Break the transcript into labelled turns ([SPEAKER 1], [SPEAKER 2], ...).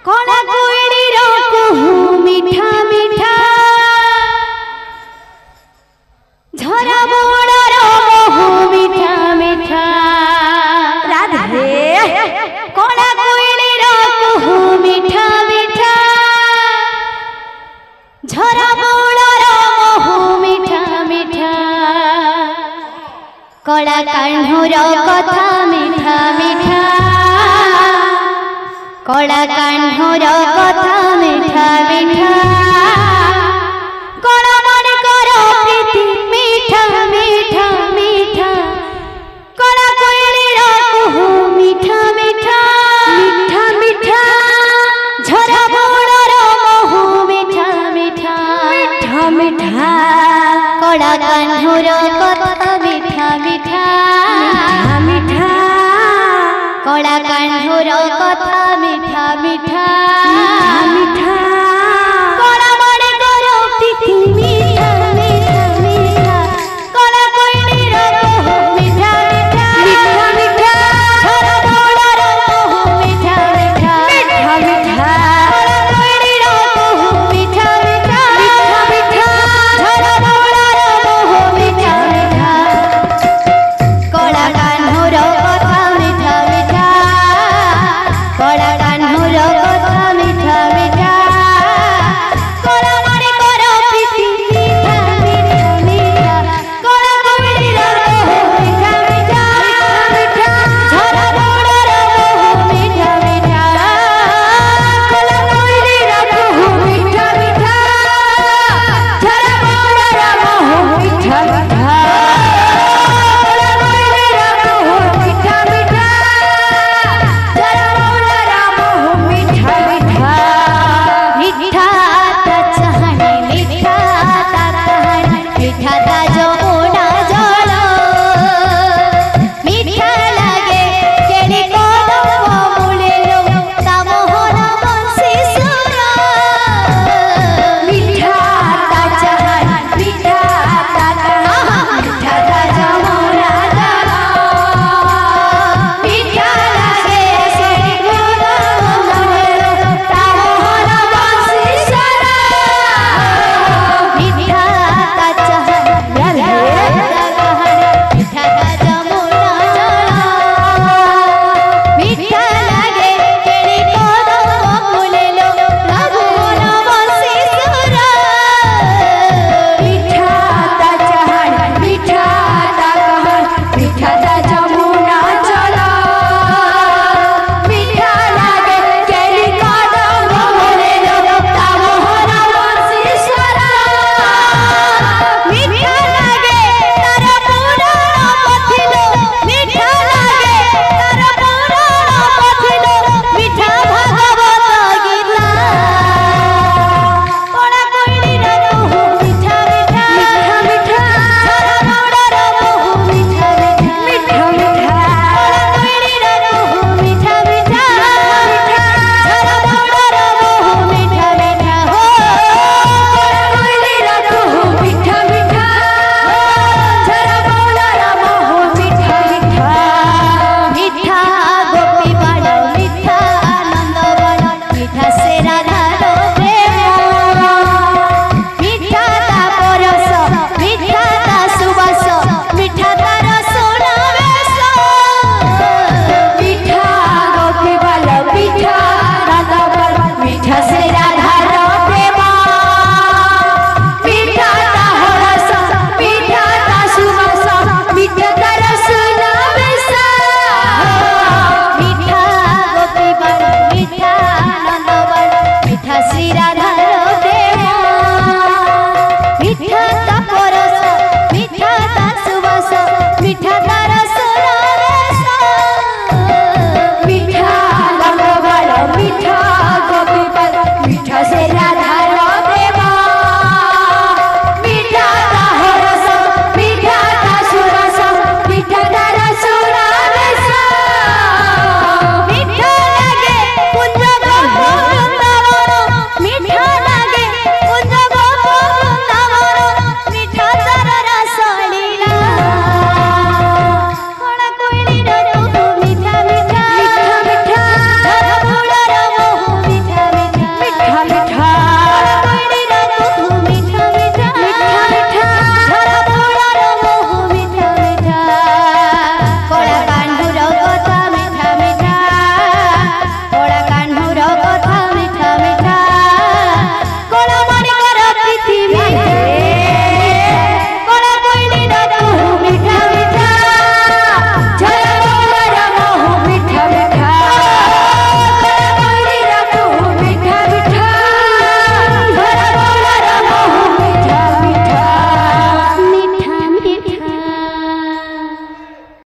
[SPEAKER 1] कला कोइलीर कुहू मीठा मीठा झरा बोड़र महू मीठा मीठा राधे कला कोइलीर कुहू मीठा मीठा झरा बोड़र महू मीठा मीठा कला कान्हूर कथा मीठा मीठा कला कान्हूर कथा मीठा मीठा कला मानिकर प्रीति मीठा मीठा मीठा कला कोइलीर कुहू मीठा मीठा मीठा मीठा झरा बोड़र महू मीठा मीठा मीठा मीठा कला कान्हूर कथा मीठा मीठा मीठा कला कान्हूर कथा